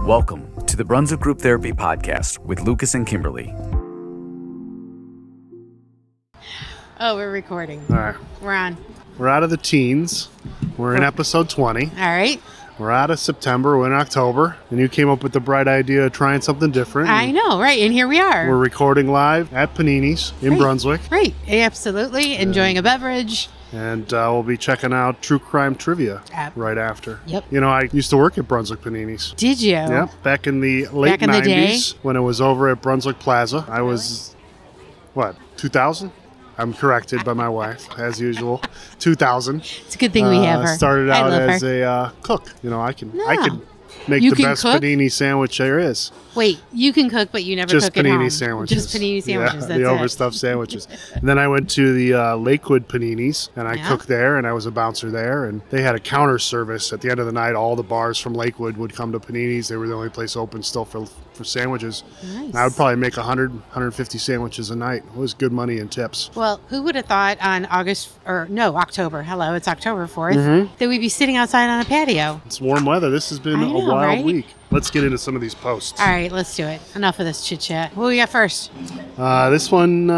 Welcome to the Brunswick Group Therapy Podcast with Lucas and Kimberlee. Oh, we're recording. All right. We're on. We're out of the teens. We're in episode 20. All right. We're out of September. We're in October. And you came up with the bright idea of trying something different. I know, right? And here we are. We're recording live at Paninis in Brunswick. Right. Absolutely. Enjoying a beverage. And we'll be checking out true crime trivia right after. Yep. You know, I used to work at Brunswick Paninis. Did you? Yep. Back in the late 90s when it was over at Brunswick Plaza. I was, 2000? I'm corrected by my wife, as usual. 2000. It's a good thing we have her. Started out as a cook. You know, I can make the best panini sandwich there is. Wait, you can cook, but you never just cook at home. Panini sandwiches. Just panini sandwiches. Yeah, that's the overstuffed sandwiches. And then I went to the Lakewood Paninis, and I cooked there, and I was a bouncer there. And they had a counter service. At the end of the night, all the bars from Lakewood would come to Paninis. They were the only place open still for sandwiches. Nice. And I would probably make 100, 150 sandwiches a night. It was good money and tips. Well, who would have thought on October, it's October 4th, that we'd be sitting outside on a patio. It's warm weather. This has been a wild week. Let's get into some of these posts. All right, let's do it. Enough of this chit-chat. What we got first? This one,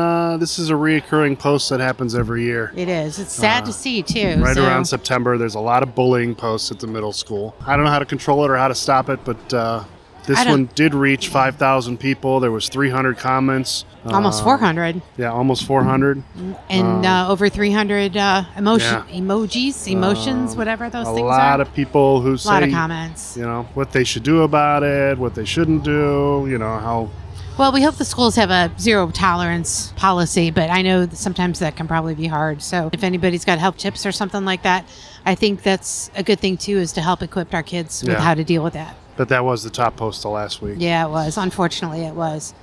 this is a reoccurring post that happens every year. It is. It's sad to see, too. Right around September, there's a lot of bullying posts at the middle school. I don't know how to control it or how to stop it, but this one did reach 5,000 people. There was 300 comments. Almost 400. Yeah, almost 400. And over 300 emotions, whatever those things are. A lot of people who say, a lot of comments. You know, what they should do about it, what they shouldn't do, you know, how... Well, we hope the schools have a zero tolerance policy, but I know that sometimes that can probably be hard. So if anybody's got help tips or something like that, I think that's a good thing, too, is to help equip our kids with how to deal with that. But that was the top post of last week. Yeah, it was. Unfortunately, it was.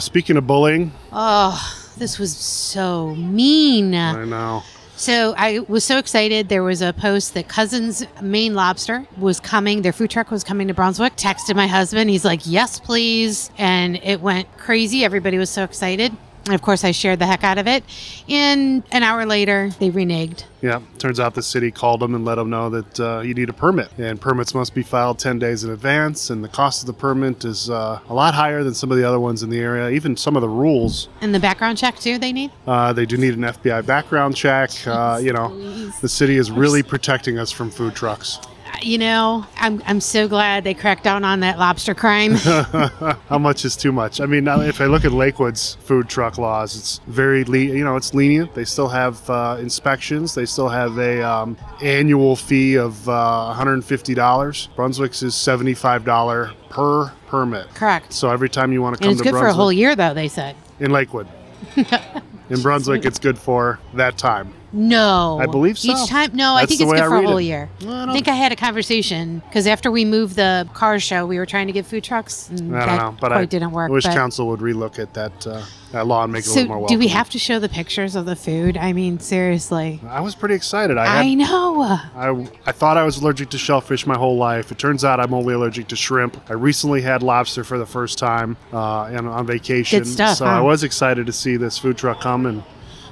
Speaking of bullying. Oh, this was so mean. I know. So I was so excited. There was a post that Cousin's Maine Lobster was coming. Their food truck was coming to Brunswick. Texted my husband. He's like, yes, please. And it went crazy. Everybody was so excited. And of course, I shared the heck out of it. And an hour later, they reneged. Yeah, turns out the city called them and let them know that you need a permit. And permits must be filed 10 days in advance. And the cost of the permit is a lot higher than some of the other ones in the area. Even some of the rules. And the background check, too, they need? They do need an FBI background check. You know, the city is really protecting us from food trucks. You know, I'm so glad they cracked down on that lobster crime. How much is too much? I mean, if I look at Lakewood's food truck laws, it's very, it's lenient. They still have inspections. They still have a annual fee of $150. Brunswick's is $75 per permit. Correct. So every time you want to come to Brunswick. And it's good for a whole year, though, they said. In Lakewood. In Brunswick, it's good for that time. No. I believe so. Each time? No, I think it's good for a whole year. I think I had a conversation because after we moved the car show, we were trying to get food trucks. And I don't know, but quite didn't work. I wish council would relook at that law and make it a little more welcoming. Do we have to show the pictures of the food? I mean, seriously. I was pretty excited. I know. I thought I was allergic to shellfish my whole life. It turns out I'm only allergic to shrimp. I recently had lobster for the first time and on vacation. Good stuff, so I was excited to see this food truck come. And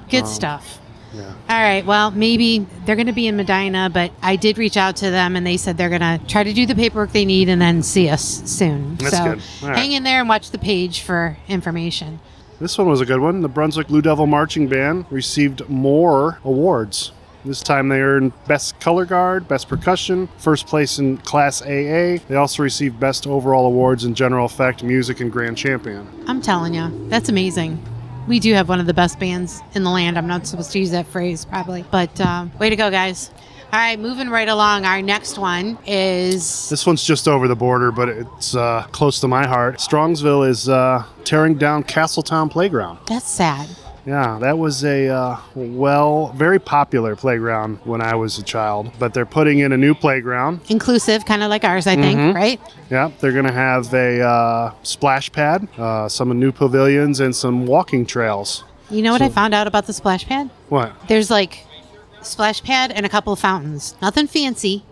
good stuff. Yeah. All right. Well, maybe they're going to be in Medina, but I did reach out to them and they said they're going to try to do the paperwork they need and then see us soon. That's good. All right. Hang in there and watch the page for information. This one was a good one. The Brunswick Blue Devil Marching Band received more awards. This time they earned Best Color Guard, Best Percussion, first place in Class AA. They also received Best Overall Awards in General Effect, Music, and Grand Champion. I'm telling you, that's amazing. We do have one of the best bands in the land. I'm not supposed to use that phrase, probably. But way to go, guys. All right, moving right along. Our next one is... This one's just over the border, but it's close to my heart. Strongsville is tearing down Castletown Playground. That's sad. Yeah, that was a, very popular playground when I was a child. But they're putting in a new playground. Inclusive, kind of like ours, I think, right? Yeah, they're going to have a splash pad, some new pavilions, and some walking trails. You know what I found out about the splash pad? What? There's like splash pad and a couple of fountains. Nothing fancy.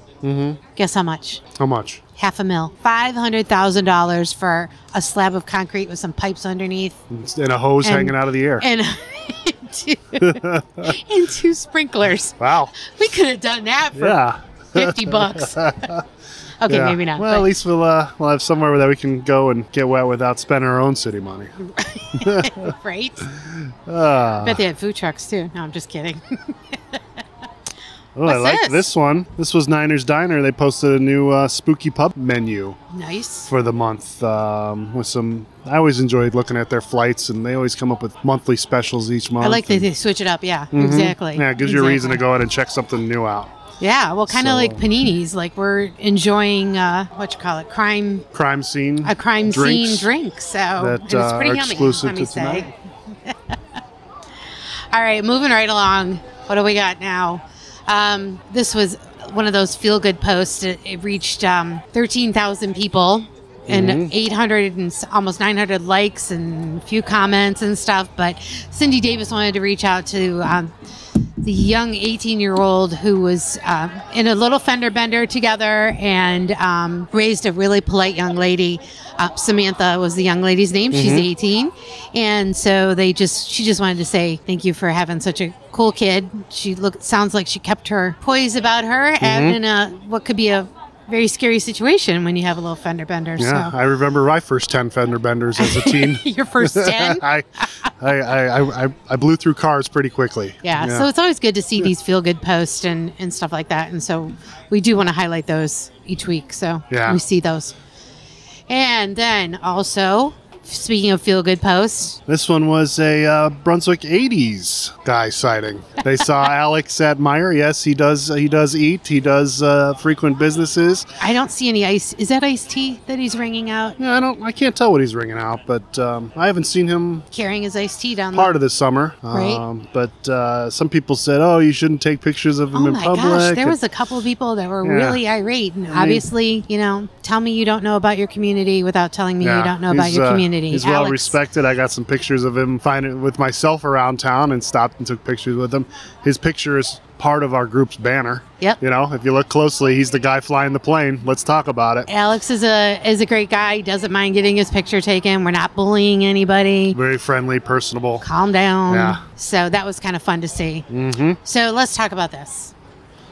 Guess how much? How much? $500,000. $500,000 for a slab of concrete with some pipes underneath. And a hose hanging out of the air. And and two sprinklers. Wow. We could have done that for $50. Okay, Yeah. maybe not. Well, at least we'll have somewhere that we can go and get wet without spending our own city money. Right? I bet they had food trucks too. No, I'm just kidding. Oh, I like this one. This was Niners Diner. They posted a new spooky pub menu. Nice. For the month with some. I always enjoyed looking at their flights, and they always come up with monthly specials each month. I like that they switch it up. Yeah, exactly. Yeah, it gives you a reason to go ahead and check something new out. Yeah, well, kind of like Paninis. Like we're enjoying crime scene. A crime drinks scene drink. So that it's pretty are yummy. exclusive Let me to tonight. say. All right, moving right along. What do we got now? This was one of those feel-good posts. It reached 13,000 people and 800 and almost 900 likes and a few comments and stuff. But Cindy Davis wanted to reach out to the young 18-year-old who was in a little fender bender together and raised a really polite young lady. Samantha was the young lady's name. She's 18. And so she just wanted to say thank you for having such a cool kid. Sounds like she kept her poise about her in what could be a very scary situation when you have a little fender bender. Yeah, so. I remember my first 10 fender benders as a teen. Your first 10? I blew through cars pretty quickly. Yeah, so it's always good to see these feel-good posts and stuff like that. And so we do want to highlight those each week. So we see those. And then also, speaking of feel-good posts. This one was a Brunswick 80s guy sighting. They saw Alex at Meyer. Yes, he does eat. He does frequent businesses. I don't see any ice. Is that iced tea that he's ringing out? Yeah, I can't tell what he's ringing out, but I haven't seen him carrying his iced tea down part of the summer. Right. But some people said, oh, you shouldn't take pictures of him in public. Oh my gosh, there was a couple of people that were really irate. And obviously, tell me you don't know about your community without telling me you don't know about your community. He's well respected. I got some pictures of him finding with myself around town and stopped and took pictures with him. His picture is part of our group's banner. Yep. If you look closely, he's the guy flying the plane. Let's talk about it. Alex is a great guy. He doesn't mind getting his picture taken. We're not bullying anybody. Very friendly, personable. Calm down. Yeah. So that was kind of fun to see. So let's talk about this.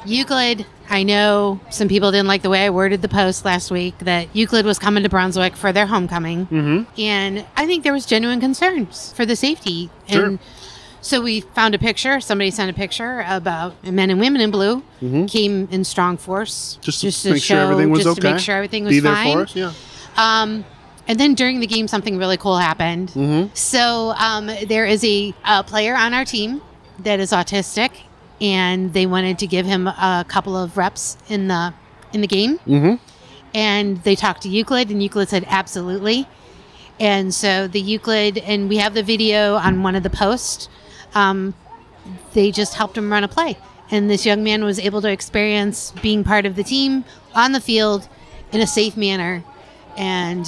Euclid, I know some people didn't like the way I worded the post last week that Euclid was coming to Brunswick for their homecoming. And I think there was genuine concerns for the safety. Sure. And so we found a picture. Somebody sent a picture about men and women in blue came in strong force. Just to make sure everything was okay. To make sure everything was Be there fine. for us, yeah. And then during the game, something really cool happened. So there is a player on our team that is autistic. And they wanted to give him a couple of reps in the game. And they talked to Euclid, and Euclid said, absolutely. And so the Euclid, and we have the video on one of the posts, they just helped him run a play. And this young man was able to experience being part of the team on the field in a safe manner. And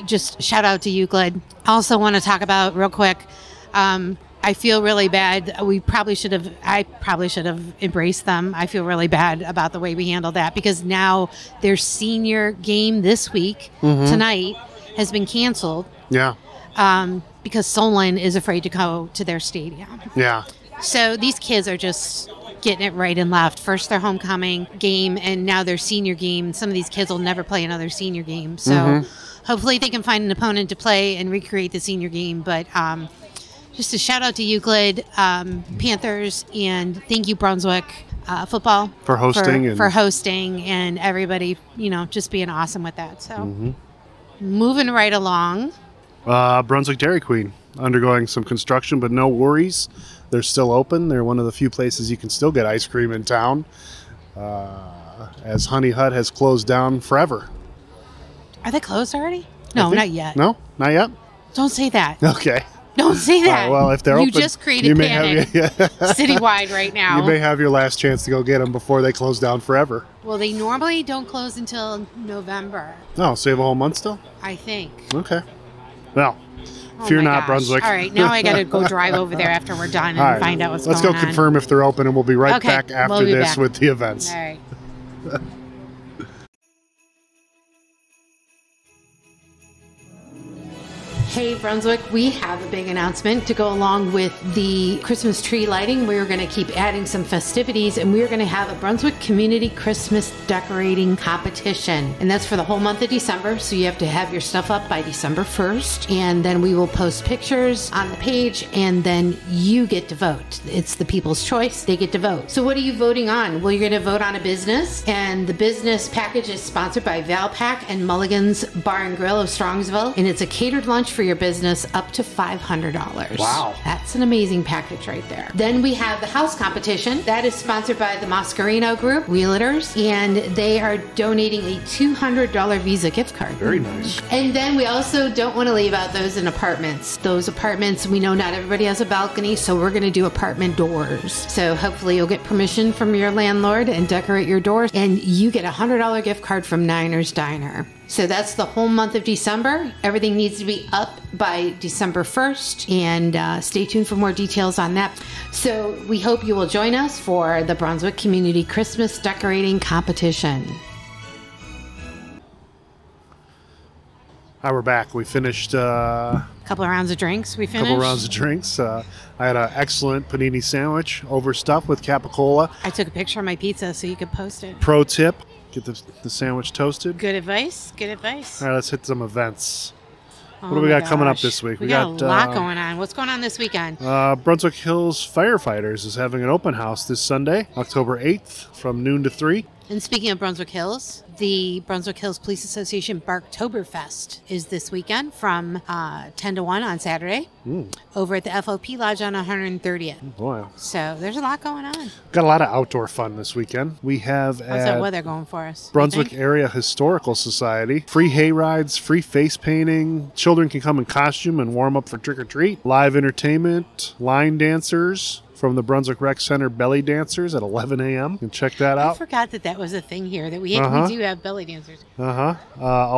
just shout out to Euclid. I also want to talk about real quick, I feel really bad. I probably should have embraced them. I feel really bad about the way we handled that because now their senior game this week, tonight, has been canceled. Yeah. Because Solon is afraid to go to their stadium. Yeah. So these kids are just getting it right and left. First their homecoming game and now their senior game. Some of these kids will never play another senior game. So hopefully they can find an opponent to play and recreate the senior game. But just a shout out to Euclid, Panthers, and thank you Brunswick football for hosting and everybody, just being awesome with that. So moving right along. Brunswick Dairy Queen undergoing some construction, but no worries. They're still open. They're one of the few places you can still get ice cream in town, as Honey Hut has closed down forever. Are they closed already? No, not yet. No, not yet? Don't say that. Okay. Don't say that. Well, if they're open, you just created panic citywide right now. You may have your last chance to go get them before they close down forever. Well, they normally don't close until November. Oh, so you have a whole month still? I think. Okay. Well, fear not, Brunswick. All right, now I got to go drive over there after we're done and find out what's going on. Let's go confirm if they're open, and we'll be right back after this with the events. All right. Hey, Brunswick, we have a big announcement to go along with the Christmas tree lighting. We're going to keep adding some festivities, and we're going to have a Brunswick Community Christmas Decorating Competition. And that's for the whole month of December, so you have to have your stuff up by December 1st. And then we will post pictures on the page, and then you get to vote. It's the people's choice. They get to vote. So what are you voting on? Well, you're going to vote on a business, and the business package is sponsored by Valpak and Mulligan's Bar and Grill of Strongsville, and it's a catered lunch for your business up to $500. Wow. That's an amazing package right there. Then we have the house competition. That is sponsored by the Mascarino Group, Realtors, and they are donating a $200 Visa gift card. Very nice. And then we also don't want to leave out those in apartments. Those apartments, we know not everybody has a balcony, so we're going to do apartment doors. So hopefully you'll get permission from your landlord and decorate your doors, and you get a $100 gift card from Niners Diner. So that's the whole month of December. Everything needs to be up by December 1st, and stay tuned for more details on that. So we hope you will join us for the Brunswick Community Christmas Decorating Competition. We're back. We finished Couple of rounds of drinks. We finished. couple rounds of drinks. I had an excellent panini sandwich, overstuffed with capicola. I took a picture of my pizza so you could post it. Pro tip, get the sandwich toasted. Good advice. Good advice. All right, let's hit some events. Oh What do we got my coming up gosh. this week? We got a lot going on. What's going on this weekend? Brunswick Hills Firefighters is having an open house this Sunday, October 8th, from noon to 3. And speaking of Brunswick Hills, the Brunswick Hills Police Association Barktoberfest is this weekend from 10 to 1 on Saturday over at the FOP Lodge on 130th. Boy, So there's a lot going on. got a lot of outdoor fun this weekend. We have How's that at weather going for us? Brunswick Area Historical Society free hay rides, free face painting. Children can come in costume and warm up for trick or treat. Live entertainment, line dancers from the Brunswick Rec Center belly dancers at 11 a.m. You can check that I out. forgot that was a thing here, that we do have belly dancers. A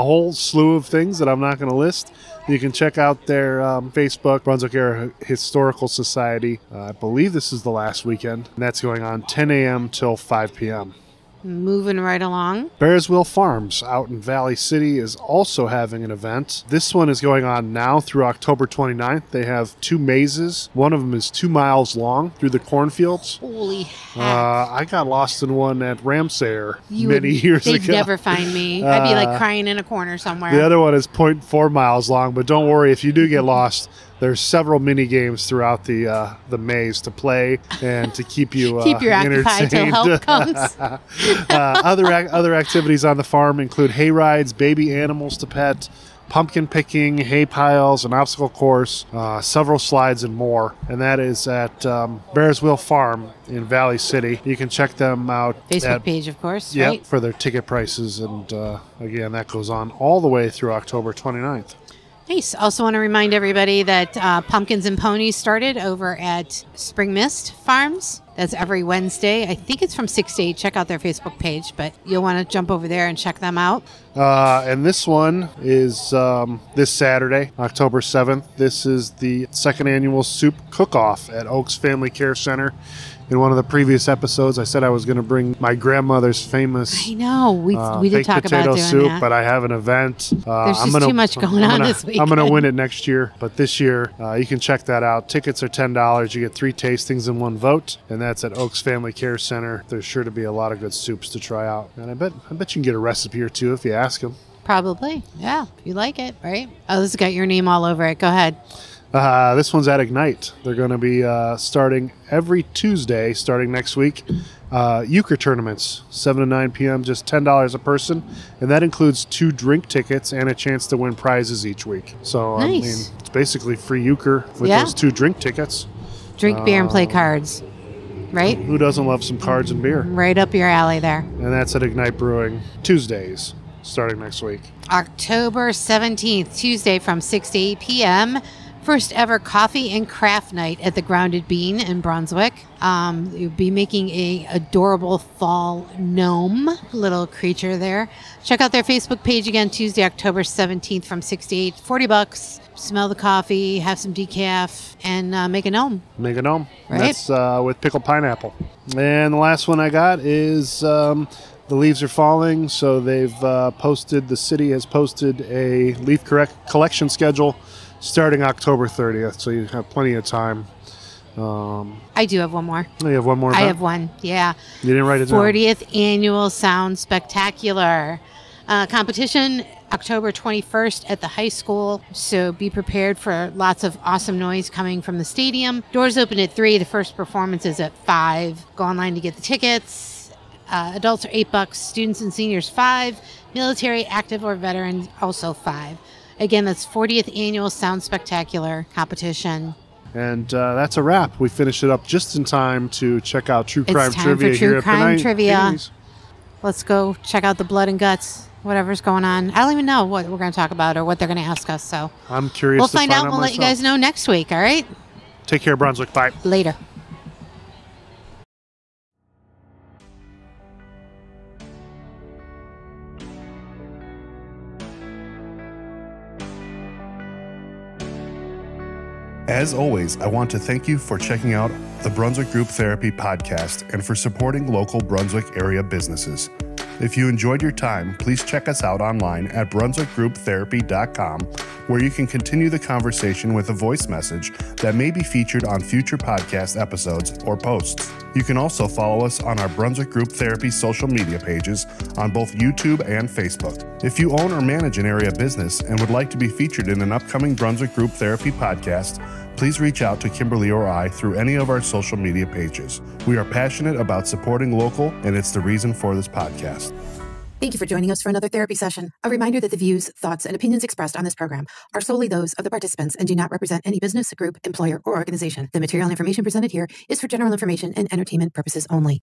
whole slew of things that I'm not going to list. You can check out their Facebook, Brunswick Area Historical Society. I believe this is the last weekend, and that's going on 10 a.m. till 5 p.m. Moving right along. Bearsville Farms out in Valley City is also having an event. This one is going on now through October 29th. They have 2 mazes. One of them is 2 miles long through the cornfields. Holy heck. I got lost in one at Ramsayer many years ago. They'd never find me. I'd be like crying in a corner somewhere. The other one is 0.4 miles long, but don't worry, if you do get lost, there's several mini games throughout the maze to play and to keep you Keep you occupied till help comes. Other activities on the farm include hay rides, baby animals to pet, pumpkin picking, hay piles, an obstacle course, several slides, and more. And that is at Bearsville Farm in Valley City. You can check them out. Facebook page, of course, yeah, right? for their ticket prices. And again, that goes on all the way through October 29th. Nice. Also want to remind everybody that Pumpkins and Ponies started over at Spring Mist Farms. That's every Wednesday. I think it's from 6 to 8. Check out their Facebook page, but you'll want to jump over there and check them out. And this one is this Saturday, October 7th. This is the second annual soup cook-off at Oaks Family Care Center. In one of the previous episodes, I said I was going to bring my grandmother's famous I know. We did talk about doing soup, that. but I have an event. There's just too much going on this week. I'm going to win it next year, but this year you can check that out. Tickets are $10. You get 3 tastings and 1 vote, and that's at Oaks Family Care Center. There's sure to be a lot of good soups to try out, and I bet you can get a recipe or 2 if you ask them. Probably. Yeah, if you like it, right? Oh, this has got your name all over it. Go ahead. This one's at Ignite. They're going to be starting every Tuesday, starting next week. Euchre tournaments, 7 to 9 p.m., just $10 a person. And that includes 2 drink tickets and a chance to win prizes each week. So, Nice. I mean, it's basically free euchre with those 2 drink tickets. Drink beer and play cards, right? Who doesn't love some cards and beer? Right up your alley there. And that's at Ignite Brewing, Tuesdays, starting next week. October 17th, Tuesday from 6 to 8 p.m., first ever coffee and craft night at the Grounded Bean in Brunswick. You'll be making a adorable fall gnome, little creature there. Check out their Facebook page again, Tuesday, October 17th from 6 to 8. $40. Smell the coffee, have some decaf, and make a gnome. Make a gnome. Right. That's with pickled pineapple. And the last one I got is the leaves are falling, so they've the city has posted a leaf collection schedule starting October 30th, so you have plenty of time. I do have one more. Oh, you have one more? I have one, yeah. You didn't write it down? 40th Annual Sound Spectacular competition, October 21st at the high school. So be prepared for lots of awesome noise coming from the stadium. Doors open at 3. The first performance is at 5. Go online to get the tickets. Adults are $8. Students and seniors $5. Military, active, or veterans also $5. Again, that's 40th Annual Sound Spectacular competition. And that's a wrap. We finished it up just in time to check out True Crime Trivia for here True at Crime Trivia. Paninis. Let's go check out the blood and guts, whatever's going on. I don't even know what we're going to talk about or what they're going to ask us. So I'm curious. We'll to find out. We'll myself. let you guys know next week. All right. Take care, Brunswick. Bye. Later. As always, I want to thank you for checking out the Brunswick Group Therapy podcast and for supporting local Brunswick area businesses. If you enjoyed your time, please check us out online at brunswickgrouptherapy.com, where you can continue the conversation with a voice message that may be featured on future podcast episodes or posts. You can also follow us on our Brunswick Group Therapy social media pages on both YouTube and Facebook. If you own or manage an area business and would like to be featured in an upcoming Brunswick Group Therapy podcast, please reach out to Kimberlee or I through any of our social media pages. We are passionate about supporting local, and it's the reason for this podcast. Thank you for joining us for another therapy session. A reminder that the views, thoughts, and opinions expressed on this program are solely those of the participants and do not represent any business, group, employer, or organization. The material and information presented here is for general information and entertainment purposes only.